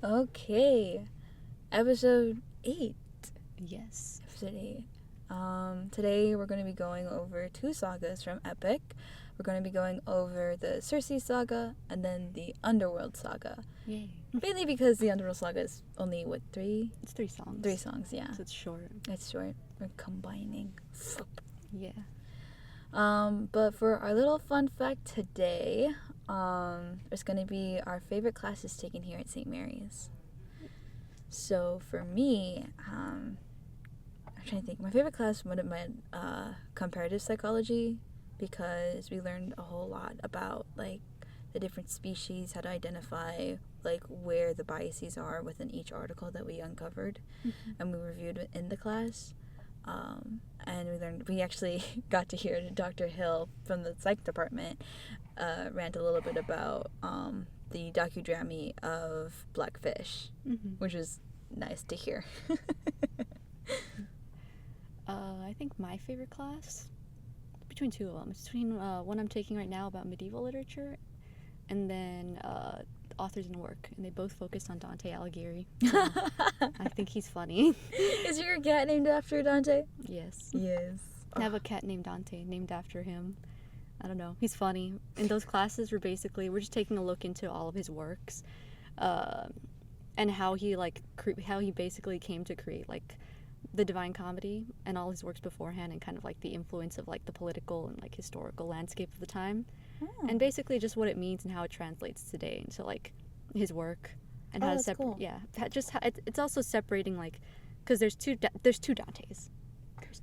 Okay, episode 8. Yes. Episode 8. Today we're going to be going over 2 sagas from Epic. We're going to be going over the Circe Saga and then the Underworld Saga. Yay. Mainly because the Underworld Saga is only, 3? It's 3 songs. 3 songs, yeah. So it's short. It's short. We're combining. Yeah. But for our little fun fact today, it's going to be our favorite classes taken here at St. Mary's. So for me, I'm trying to think. My favorite class would have been comparative psychology, because we learned a whole lot about like the different species, how to identify like where the biases are within each article that we uncovered, and we reviewed it in the class. And we actually got to hear Dr. Hill from the psych department rant a little bit about the docudrama of Blackfish, which was nice to hear. I think my favorite class, between 2 of them. It's between one I'm taking right now about medieval literature, and then authors and work, and they both focus on Dante Alighieri. So I think he's funny. Is your cat named after Dante? Yes. Yes. I have a cat named Dante, named after him. I don't know. He's funny. In those classes, we're just taking a look into all of his works, and how he basically came to create like the Divine Comedy and all his works beforehand, and kind of like the influence of like the political and like historical landscape of the time, and basically just what it means and how it translates today into like his work, and how to separate. Cool. Yeah, just how it's also separating, like, because there's two Dantes. There's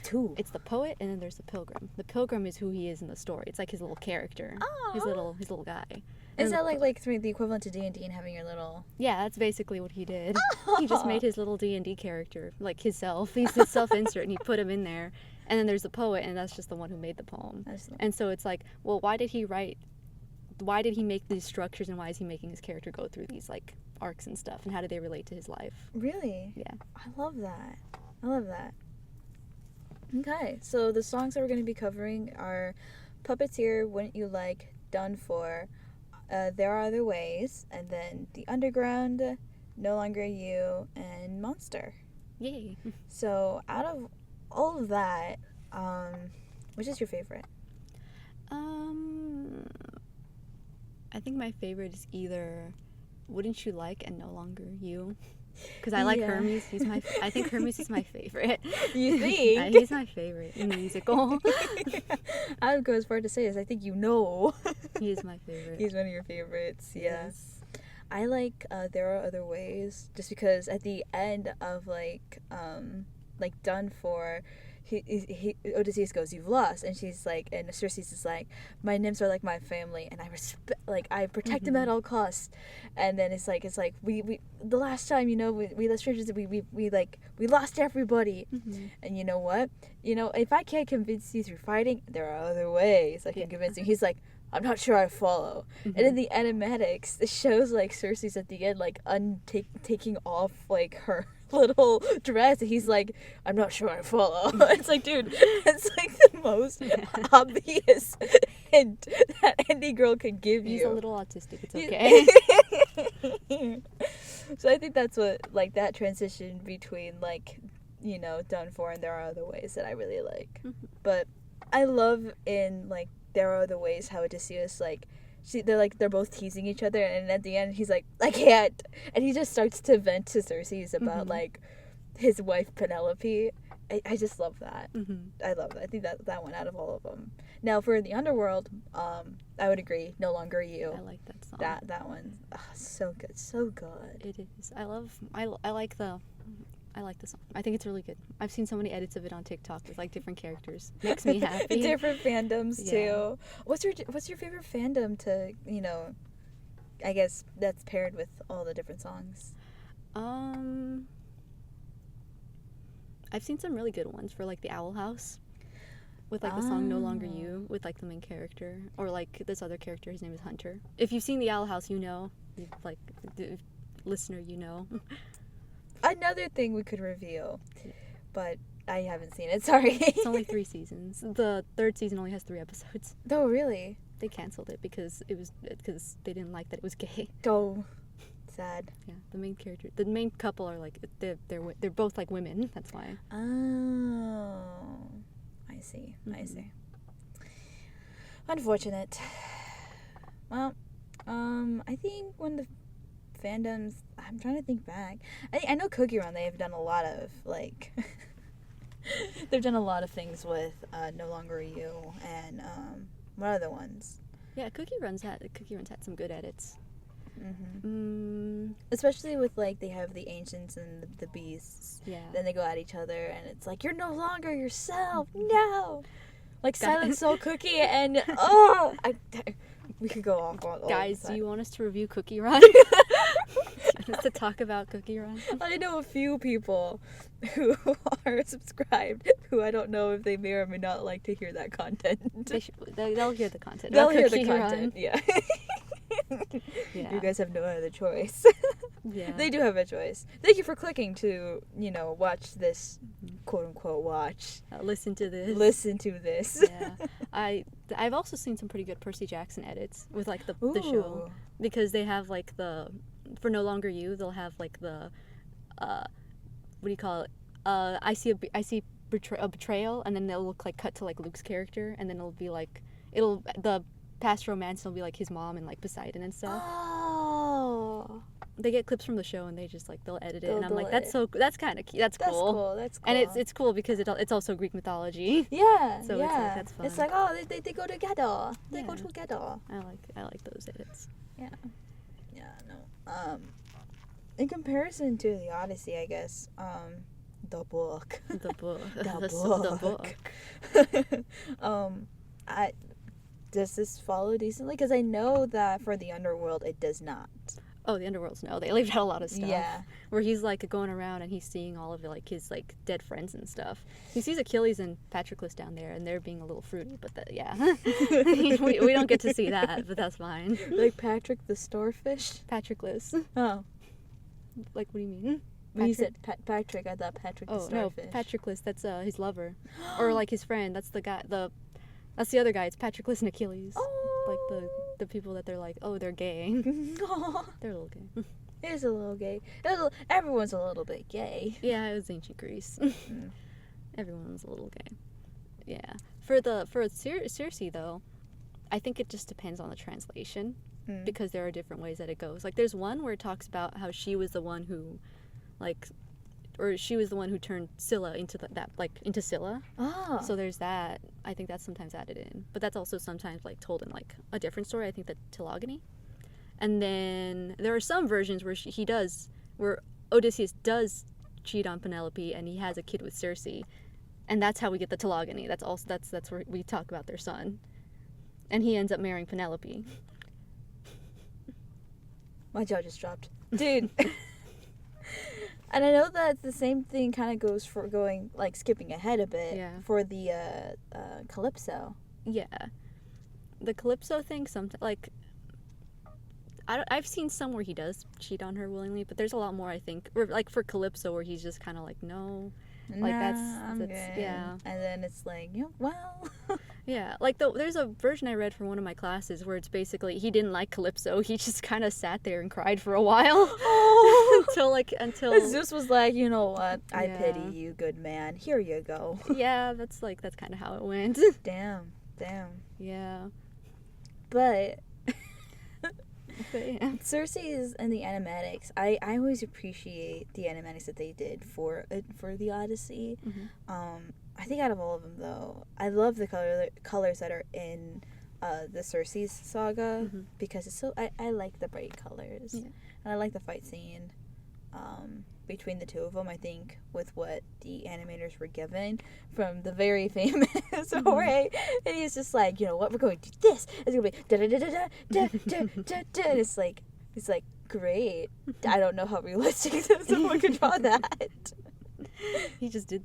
two. It's the poet, and then there's the pilgrim. The pilgrim is who he is in the story. It's like his little character. Aww. His little guy. Is that like the equivalent to D&D and having your little... Yeah, that's basically what he did. He just made his little D&D character, like himself. He's his self-insert, and he put him in there. And then there's the poet, and that's just the one who made the poem. And so it's like, well, why did he make these structures, and why is he making his character go through these like arcs and stuff, and how do they relate to his life? Really? Yeah. I love that. Okay, so the songs that we're going to be covering are Puppeteer, Wouldn't You Like, Done For, There Are Other Ways, and then The Underground, No Longer You, and Monster. Yay. So out of all of that, which is your favorite? I think my favorite is either Wouldn't You Like and No Longer You. Because I like Hermes. I think Hermes is my favorite. You think? He's my favorite in the musical. I would go as far to say as I think you know. He is my favorite. He's one of your favorites, yeah. Yes. I like There Are Other Ways, just because at the end of like Done For, he Odysseus goes, "You've lost," and she's like, and Circe is like, "My nymphs are like my family, and I protect them at all costs." And then it's like we the last time, we the strangers, we lost everybody, and you know what, if I can't convince you through fighting, there are other ways I can convince you. He's like, I'm not sure I follow. And in the animatics, it shows like Circe's at the end like taking off like her little dress, and he's like, I'm not sure I follow. It's like, dude, it's like the most obvious hint that any girl could give you. He's a little autistic, it's okay. So I think that's what, like, that transition between like, Done For and There Are Other Ways that I really like. But I love in like There Are Other Ways how Odysseus, like, they're both teasing each other, and at the end he's like, I can't, and he just starts to vent to Circe about like his wife Penelope. I just love that. I love that. I think that one out of all of them. Now for the Underworld, I would agree, No Longer You. I like that song. That one, so good. It is. I like the song. I think it's really good. I've seen so many edits of it on TikTok with like different characters. Makes me happy. Different fandoms too. What's your favorite fandom to, I guess that's paired with all the different songs? I've seen some really good ones for like the Owl House, with like the song No Longer You, with like the main character, or like this other character, his name is Hunter. If you've seen the Owl House, like the listener, Another thing we could review, but I haven't seen it, sorry. It's only 3 seasons. The 3rd season only has 3 episodes. Oh, really? They canceled it because they didn't like that it was gay. Oh, sad. Yeah, the main couple are like they're both like women. That's why. Oh, I see. I see. Unfortunate. Well, I think when the fandoms, I'm trying to think back. I know Cookie Run. They have done a lot of like, they've done a lot of things with No Longer You and what other ones? Yeah, Cookie Run's had some good edits. Especially with like they have the ancients and the beasts. Yeah. Then they go at each other and it's like you're no longer yourself. No. Like Silent Soul Cookie and we could go off on all Guys, do you want us to review Cookie Run? To talk about Cookie Run? I know a few people who are subscribed who I don't know if they may or may not like to hear that content. They'll hear the content. They'll hear the content, yeah. Yeah. You guys have no other choice. Yeah. They do have a choice. Thank you for clicking to, watch this, quote unquote, watch. Listen to this. Listen to this. Yeah. I've also seen some pretty good Percy Jackson edits with like the show, because they have like for No Longer You, they'll have like the what do you call it? I see a betrayal, and then they'll look like cut to like Luke's character, and then it'll be like the past romance will be like his mom and like Poseidon and stuff. Oh. They get clips from the show and they just like they'll edit it, and I'm like, that's kind of cute. That's cool. That's cool. And it's cool because it's also Greek mythology. Yeah. So yeah. it's like, that's fun. It's like, they go together. They go together. I like those edits. Yeah. Yeah. No. In comparison to the Odyssey, I guess. The book. The book. The book. Does this follow decently? Because I know that for the Underworld, it does not. Oh, the Underworlds, no. They leave out a lot of stuff. Yeah. Where he's, like, going around and he's seeing all of, like, his, like, dead friends and stuff. He sees Achilles and Patroclus down there, and they're being a little fruity, but yeah. we don't get to see that, but that's fine. Like Patrick the Starfish? Patroclus. Oh. Like, what do you mean? When you said Patrick, I thought Patrick the Starfish. No, Patroclus, that's his lover. Or, like, his friend. That's the guy, that's the other guy. It's Patroclus and Achilles. Oh. Like the people that they're like, oh, they're gay. They're a little gay. It is a little gay. Everyone's a little bit gay. Yeah, it was ancient Greece. Everyone was a little gay. Yeah. For Circe though, I think it just depends on the translation, because there are different ways that it goes. Like there's one where it talks about how she was the one who, she was the one who turned Scylla into Scylla. Oh. So there's that. I think that's sometimes added in, but that's also sometimes like told in like a different story. I think the Telogony. And then there are some versions where Odysseus does cheat on Penelope and he has a kid with Circe, and that's how we get the Telogony. That's where we talk about their son, and he ends up marrying Penelope. My jaw just dropped, dude. And I know that the same thing kind of goes for skipping ahead a bit for the Calypso. Yeah, the Calypso thing. I've seen some where he does cheat on her willingly, but there's a lot more, I think, or like for Calypso where he's just kind of like, no, like I'm good. Yeah. And then it's like, well. Yeah, like there's a version I read from one of my classes where it's basically he didn't like Calypso. He just kind of sat there and cried for a while. Oh. until Zeus was like, you know what? I pity you, good man. Here you go. Yeah, that's kind of how it went. Damn. Yeah. But yeah. Circe's and the animatics, I always appreciate the animatics that they did for the Odyssey. Mm-hmm. I think out of all of them, though, I love the colors that are in the Circe's saga, because it's so. I like the bright colors, and I like the fight scene between the two of them. I think with what the animators were given from the very famous Jorge, and he's just like, you know what, we're going to do this. It's gonna be da da da da da da da da. And it's like great. I don't know how realistic someone could draw that. He just did.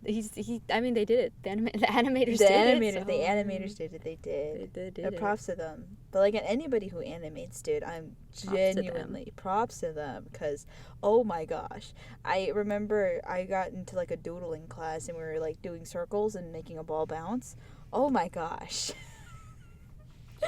I mean, they did it. The animators did it. The animators did it. They did. They did. Props to them. But like anybody who animates, dude, I'm genuinely props to them, because oh my gosh, I remember I got into like a doodling class and we were like doing circles and making a ball bounce. Oh my gosh.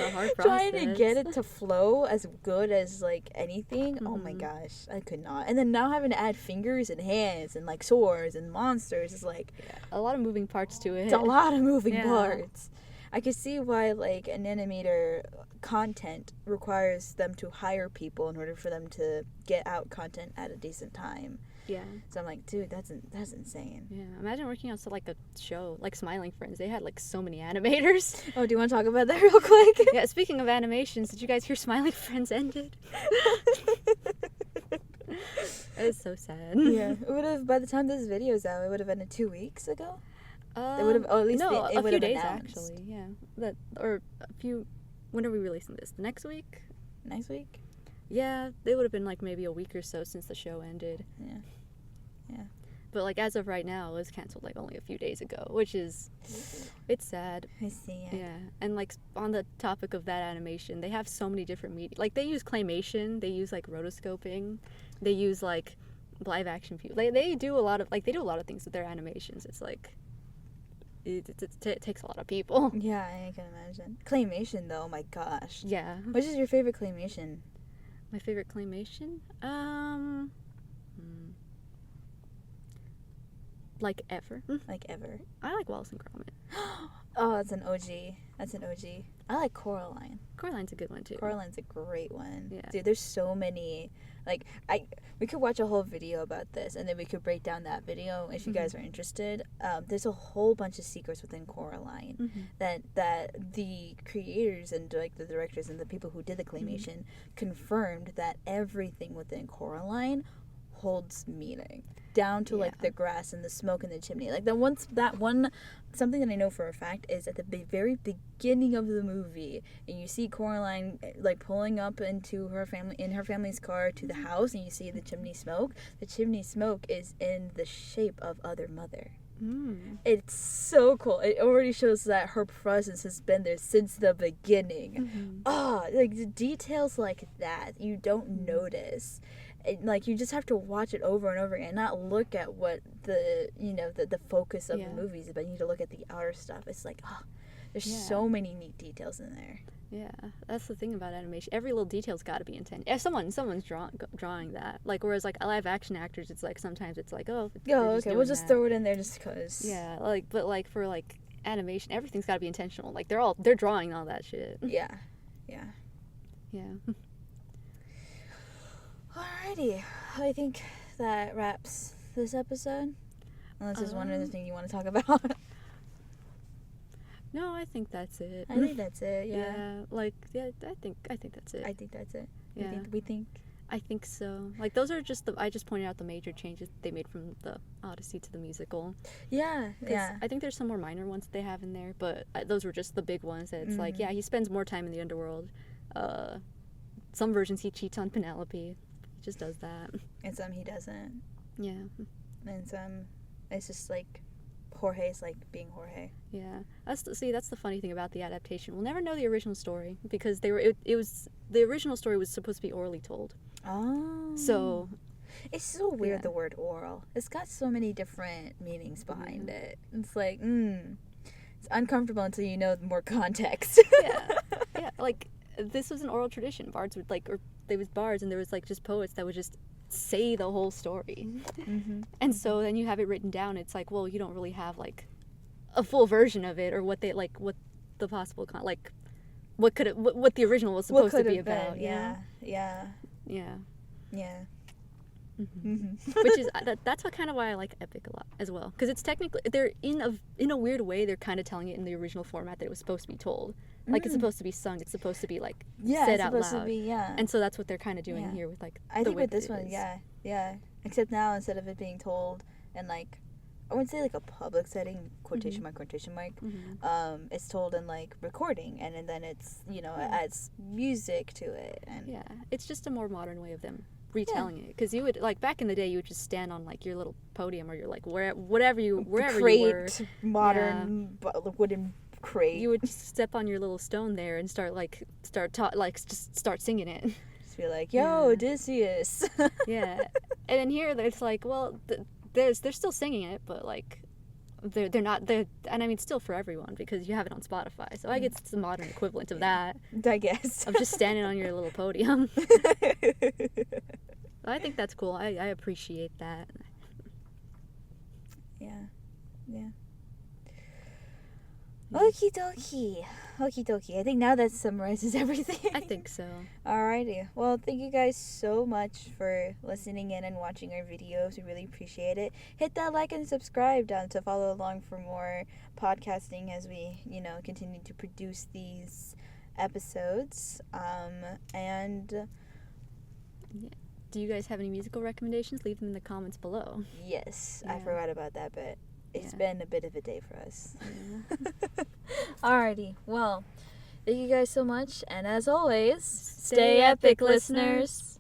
a hard Trying to process. get it to flow as good as like anything. Oh my Mhm. gosh, I could not. And then now having to add fingers and hands and like swords and monsters is like Yeah, a lot of moving parts to it. it's a lot of moving Yeah. parts. I could see why like an animator content requires them to hire people in order for them to get out content at a decent time. Yeah. So I'm like, dude, that's insane. Yeah. Imagine working on like a show like Smiling Friends. They had like so many animators. Oh, do you want to talk about that real quick? Yeah. Speaking of animations, did you guys hear Smiling Friends ended? That is so sad. Yeah, it would have, by the time this video's out, it would have ended 2 weeks ago. It would have, or at least no, it a would few have days announced. actually. Yeah. That or a few. When are we releasing this? Next week? Next week? Yeah, they would have been like maybe a week or so since the show ended. Yeah. Yeah. But like as of right now, it was canceled like only a few days ago, which is it's sad. I see. Yeah, and like on the topic of that animation, they have so many different media. Like they use claymation, they use like rotoscoping, they use like live action people. They do a lot of things with their animations. It's like it takes a lot of people. Yeah, I can imagine. Claymation, though, oh my gosh. Yeah. Which is your favorite claymation? My favorite claymation? Like ever. Like ever? I like Wallace and Gromit. Oh, that's an OG. That's an OG. I like Coraline. Coraline's a good one too. Coraline's a great one. Yeah. Dude, there's so many. Like, we could watch a whole video about this, and then we could break down that video if you guys are interested. There's a whole bunch of secrets within Coraline that the creators and like the directors and the people who did the claymation confirmed that everything within Coraline holds meaning, down to like the grass and the smoke in the chimney. Like something that I know for a fact is at the very beginning of the movie, and you see Coraline like pulling up into her family's car to the house, and you see the chimney smoke. The chimney smoke is in the shape of Other Mother. It's so cool. It already shows that her presence has been there since the beginning. Like the details like that you don't notice. Like you just have to watch it over and over again, and not look at what the focus of the movie is, but you need to look at the outer stuff. It's like, there's so many neat details in there. Yeah, that's the thing about animation. Every little detail's got to be intentional. If someone's drawing that, like, whereas like live action actors, it's like sometimes it's like, Okay, we'll just throw it in there just cause. Yeah, like, but like for like animation, everything's got to be intentional. Like they're drawing all that shit. Yeah. Alrighty, I think that wraps this episode. Unless there's one other thing you want to talk about. No, I think that's it. I think that's it. I think that's it. I think that's it. Yeah. We think. I think so. Like those are just I just pointed out the major changes they made from the Odyssey to the musical. Yeah. I think there's some more minor ones that they have in there, but those were just the big ones. That it's like, he spends more time in the underworld. Some versions he cheats on Penelope. He just does that. And some he doesn't. Yeah. And some it's just like Jorge's like being Jorge. Yeah. That's the funny thing about the adaptation. We'll never know the original story because the original story was supposed to be orally told. Oh. So it's so weird, the word oral. It's got so many different meanings behind it. It's like, it's uncomfortable until you know more context. Yeah. Like this was an oral tradition. Bards would there was bards and there was like just poets that would just say the whole story. And so then you have it written down. It's like, well, you don't really have like a full version of it or what the original was supposed to be about. Yeah. Which is that's what kind of why I like Epic a lot as well, because it's technically they're in a weird way they're kind of telling it in the original format that it was supposed to be told. Like it's supposed to be sung, it's supposed to be like said out loud. To be, and so that's what they're kind of doing here with like. I think with this one, except now instead of it being told in like, I wouldn't say like a public setting, quotation mark, it's told in like recording, and then it's it adds music to it, and it's just a more modern way of them retelling it, because you would like back in the day you would just stand on like your little podium or you're like wherever you were, modern wooden crate, you would just step on your little stone there and start singing it. Just be like, yo, Odysseus. And then here it's like, well, they're still singing it, but like they're not, and I mean, still for everyone, because you have it on Spotify. So I guess it's the modern equivalent of that. I guess. Of just standing on your little podium. I think that's cool. I appreciate that. Yeah. Okie dokie. Okie dokie. I think now that summarizes everything. I think so. Alrighty. Well, thank you guys so much for listening in and watching our videos. We really appreciate it. Hit that like and subscribe down to follow along for more podcasting as we, continue to produce these episodes. And yeah. Do you guys have any musical recommendations? Leave them in the comments below. Yes, Yeah. I forgot about that bit. It's been a bit of a day for us. Yeah. Alrighty. Well, thank you guys so much. And as always, Stay epic, listeners.